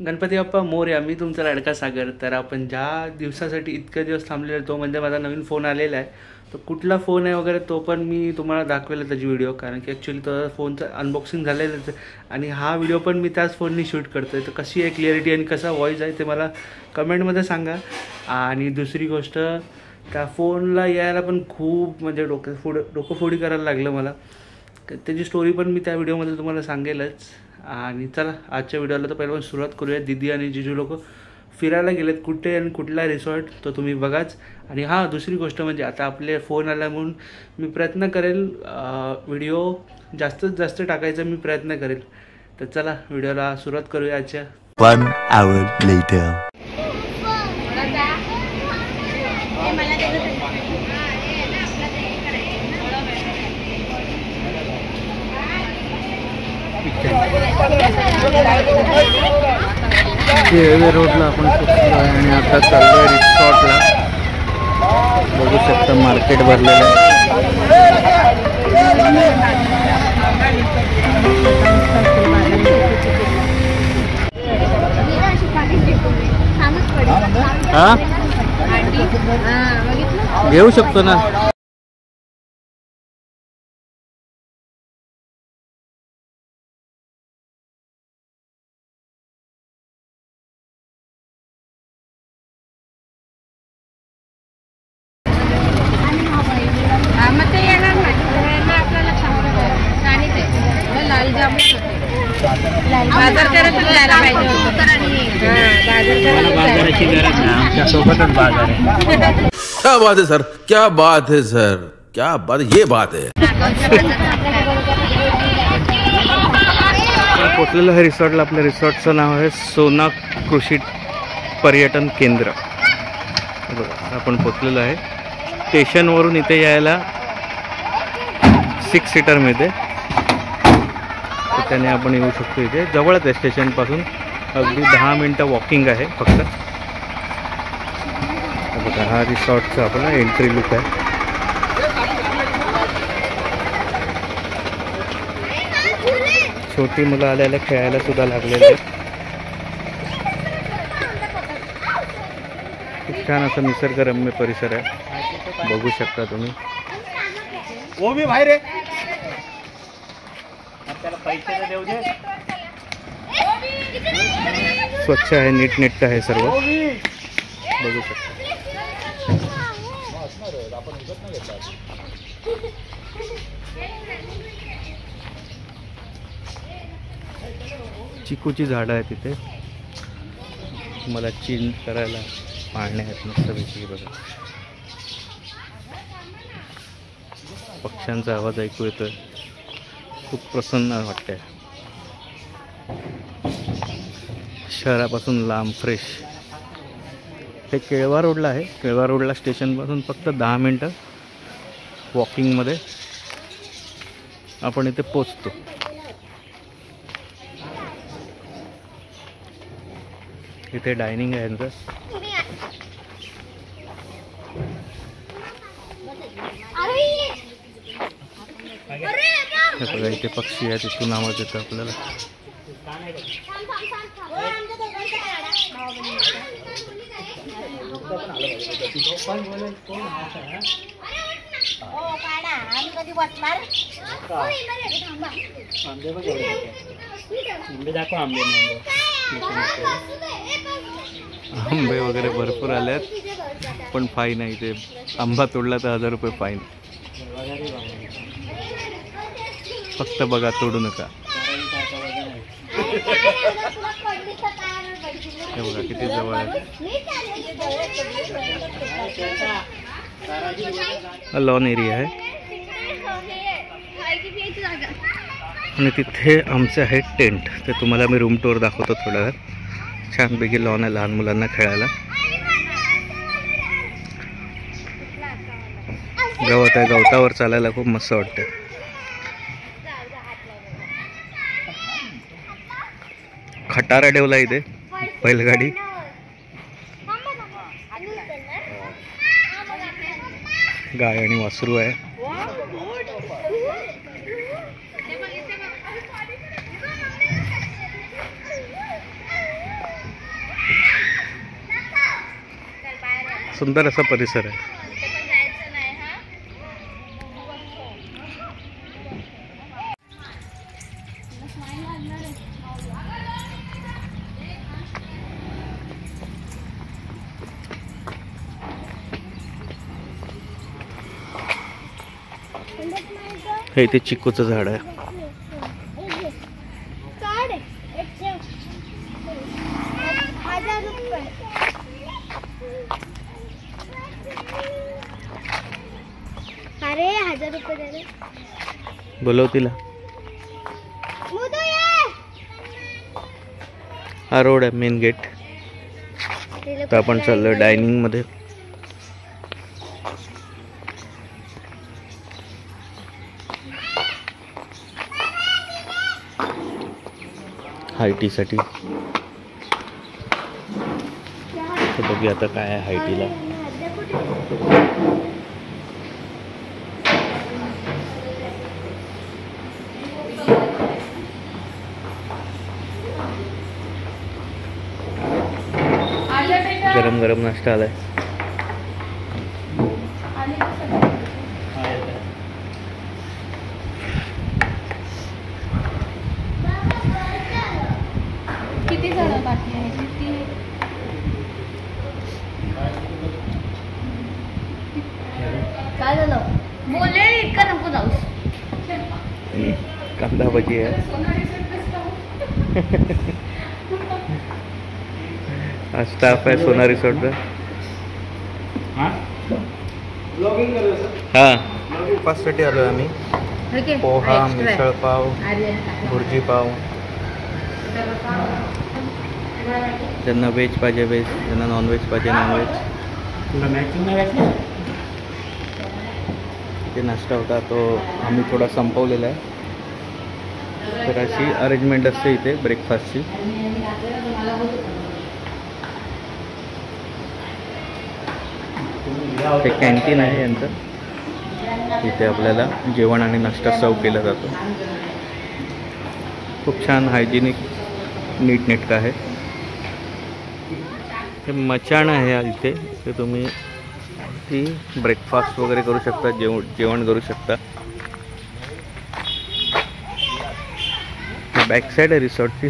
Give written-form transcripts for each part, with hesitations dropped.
गणपती बाप्पा मोरया. मी तुमचा लाडका सागर. तर आपण ज्या दिवसासाठी इतके दिवस थांबलेलो तो म्हणजे माझा नवीन फोन आलेला आहे. तो कुठला फोन आहे वगैरे तो पण मी तुम्हाला दाखवेल त्याची व्हिडिओ, कारण की ॲक्च्युली तो फोनचं अनबॉक्सिंग झालेलंच आहे आणि हा व्हिडिओ पण मी त्याच फोननी शूट करतो आहे. तर कशी आहे क्लिअरिटी आणि कसा व्हॉईस आहे ते मला कमेंटमध्ये सांगा. आणि दुसरी गोष्ट, त्या फोनला यायला पण खूप म्हणजे डोकंफोडी करायला लागलं मला. त्याची स्टोरी पण मी त्या व्हिडिओमध्ये तुम्हाला सांगेलच. आणि चला आजच्या व्हिडिओला तर पहिलं सुरुवात करूया. दीदी आणि जिजू लोक फिरायला गेलेत कुठे आणि कुठला रिसॉर्ट तो तुम्ही बघाच. आणि हां, दुसरी गोष्ट म्हणजे आता आपले फोन आला म्हणून मी प्रयत्न करेल व्हिडिओ जास्तीत जास्त टाकायचा मी प्रयत्न करेल. तर चला व्हिडिओला सुरुवात करूया आजच्या. 1 hour later. रेल्वे रोडला आपण पोहोचलो आहे आणि आता चाललो आहे रिसॉर्टला. बघू शकता मार्केट भरलेलं आहे. घेऊ शकतो ना. क्या बात है सर, क्या बात है सर, क्या बात, ये बात है. पोचलेलं आहे रिसॉर्टला. आपल्या रिसॉर्टचं नाव आहे सोना कृषी पर्यटन केंद्र. बघा आपण पोचलेलो आहे. स्टेशनवरून इथे यायला 6 सीटर मिळते. त्याने आपण येऊ शकतो. इथे जवळच आहे स्टेशनपासून, अगदी 10 मिनटं वॉकिंग आहे फक्त. बघा हा रिसॉर्टचा आपला एंट्री लुक आहे. छोटी मुलं आल्याला खेळायला सुद्धा लागलेले आहेत. खूप छान असं निसर्गरम्य परिसर आहे, बघू शकता तुम्ही. स्वच्छ आहे, नीटनेटकं आहे सर्व, बघू शकता. चिकूची झाडं आहेत तिथे. मला चिल करायला पाळणे आहेत मस्तपैकी. बघा पक्ष्यांचा आवाज ऐकू येतोय, खूप प्रसन्न वाटतंय. शहरापासून लांब, फ्रेश. हे केळवा रोडला आहे. केळवा रोडला स्टेशनपासून फक्त 10 मिनटं वॉकिंगमध्ये आपण इथे पोचतो. इथे डायनिंग आहे यांचं. बघा इथे पक्षी आहे, तिथून आवाज येतो आपल्याला. आंबे वगैरे भरपूर आलेत, पण फाईन आहे इथे. आंबा तोडला तर 1000 रुपये फाईन. फक्त बघा, तोडू नका. हे बघा किती जवळ आहे. लॉन एरिया आहे आणि तिथे आमचे आहे टेंट. ते तुम्हाला मी रूम टूर दाखवतो थोड्या वेळात. छानपैकी लॉन आहे लहान मुलांना खेळायला. गवत आहे, गवतावर चालायला खूप मस्त वाटतं. खटारा ठेवला इथे, बैलगाडी. गाय आणि वासरू आहे. सुंदर असा परिसर आहे. हे इथे चिकूचं झाड आहे. अरे 1000 रुपये दे रे. बोलव तिला. हा रोड आहे मेन गेट. तर आपण चाललोय डायनिंग मध्ये. हाय टी साठी. तर बघूया आता काय आहे हाय टीला. गरम गरम नाश्ता आलाय. किती जण बाकी आहे? किती? काय झालं? बोलले इतकं नको जाऊस. कांदा भजी आहे. हा स्टाफ आहे सोना रिसॉर्टचा. हा ब्रेकफास्टसाठी आलो आम्ही. पोहा, मिसळ पाव, भुर्जी पाव. ज्यांना व्हेज पाहिजे व्हेज, ज्यांना नॉनव्हेज पाहिजे नॉनव्हेज. ते नाश्ता होता तो आम्ही थोडा संपवलेला आहे. तर अशी अरेंजमेंट असते इथे ब्रेकफास्टची. हे कॅन्टीन आहे यांचं. इथे आपल्याला जेवण आणि नाश्ता सर्व केला जातो. खूप छान हायजेनिक नीटनेटकं आहे. हे मचाण आहे इथे. ते तुम्ही ती ब्रेकफास्ट वगैरे करू शकता, जेवण करू शकता. बॅक साईड आहे रिसॉर्टची.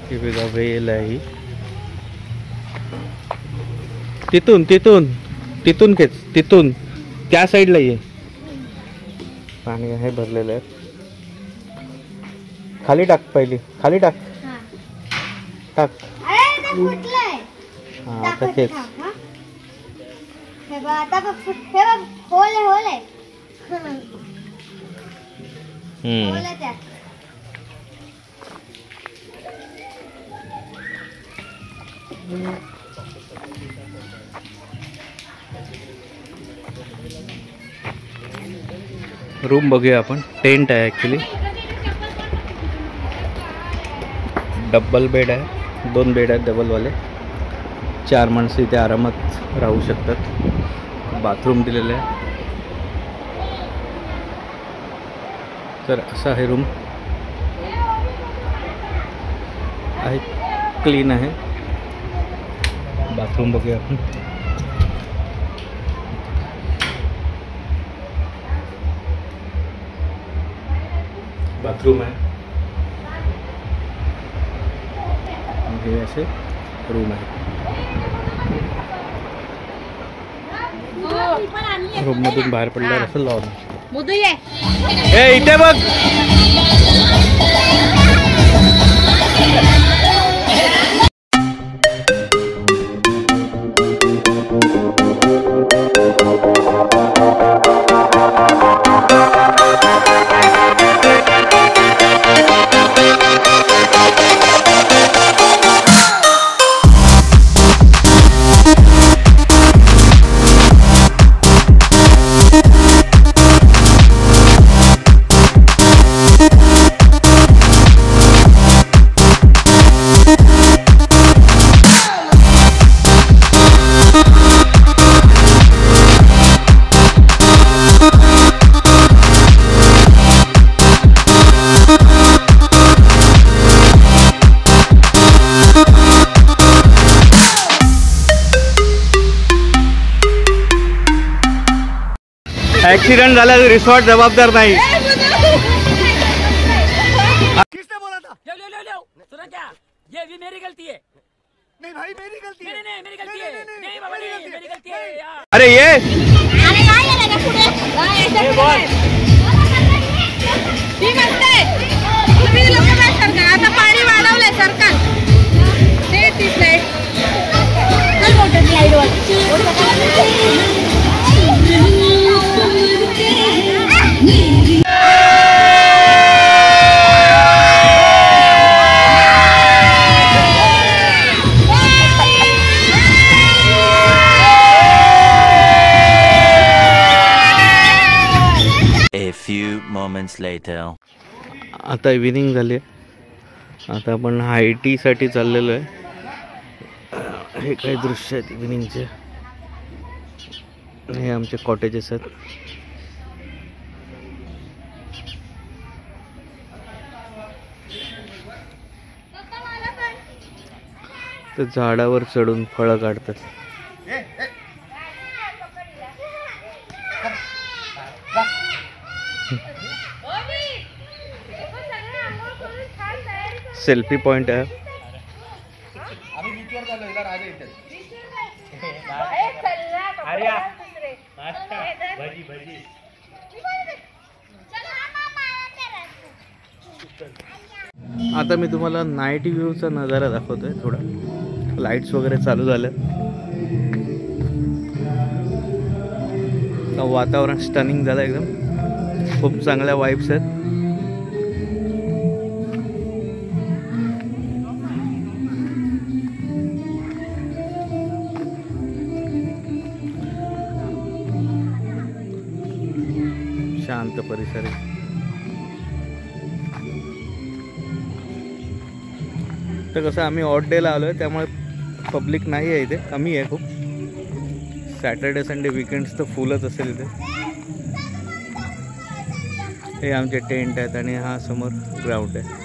ही वेगळा वेल आहे. तिथून तिथून तिथून खेच. तिथून त्या साईडला ये. पाणी आहे भरलेलं आहे. खाली टाक. पहिली खाली टाक. टाक. हा आता खेच. रूम बघूया आपण. टेंट आहे ॲक्च्युली. डबल बेड आहे. 2 बेड आहेत डबलवाले. 4 माणसं इथे आरामात राहू शकतात. बाथरूम दिलेलं आहे. तर असा आहे रूम. आहे क्लीन आहे. बाथरूम बघूया आपण. बाथरूम आहे. हे असे रूम आहे. रूम मधून बाहेर पडल्यावर असं लावून हे इथे बघ. ऍक्सिडेंट झाला रिसॉर्ट जबाबदार नाही. किसने बोला था? ले ले ले ले सुना क्या? ये भी मेरी गलती है. नहीं भाई मेरी गलती है. नहीं मेरी गलती है. नहीं बाबा नहीं मेरी गलती है यार. अरे ये अरे काय आहे ना पुढे काय बोल ठीक आहे तुम्ही लोक काय सरकार आता पाणी वाढवलंय सरकार ते तिथे चल मोटर स्लाइड moments later. आता इव्हिनिंग झाली आहे. आता आपण हायटीसाठी चाललेलो आहे. हे काही दृश्य आहेत इव्हिनिंगचे. हे आमचे कॉटेजेस आहेत. ते झाडावर चढून फळं काढतात. सेल्फी पॉइंट आहे. आता मी तुम्हाला नाईट व्ह्यूचा नजारा दाखवतोय. थोडा लाईट्स वगैरे चालू झालं. वातावरण स्टनिंग झालं एकदम. खूप चांगल्या वाईब्स आहेत. शांत परिसर आहे. तर कसं आम्ही ऑड डेला आलो आहे त्यामुळे पब्लिक नाही आहे इथे. कमी आहे खूप. सॅटर्डे संडे वीकेंड्स तर फुलच असेल इथे. हे आमचे टेंट आहेत आणि हा समोर ग्राउंड आहे.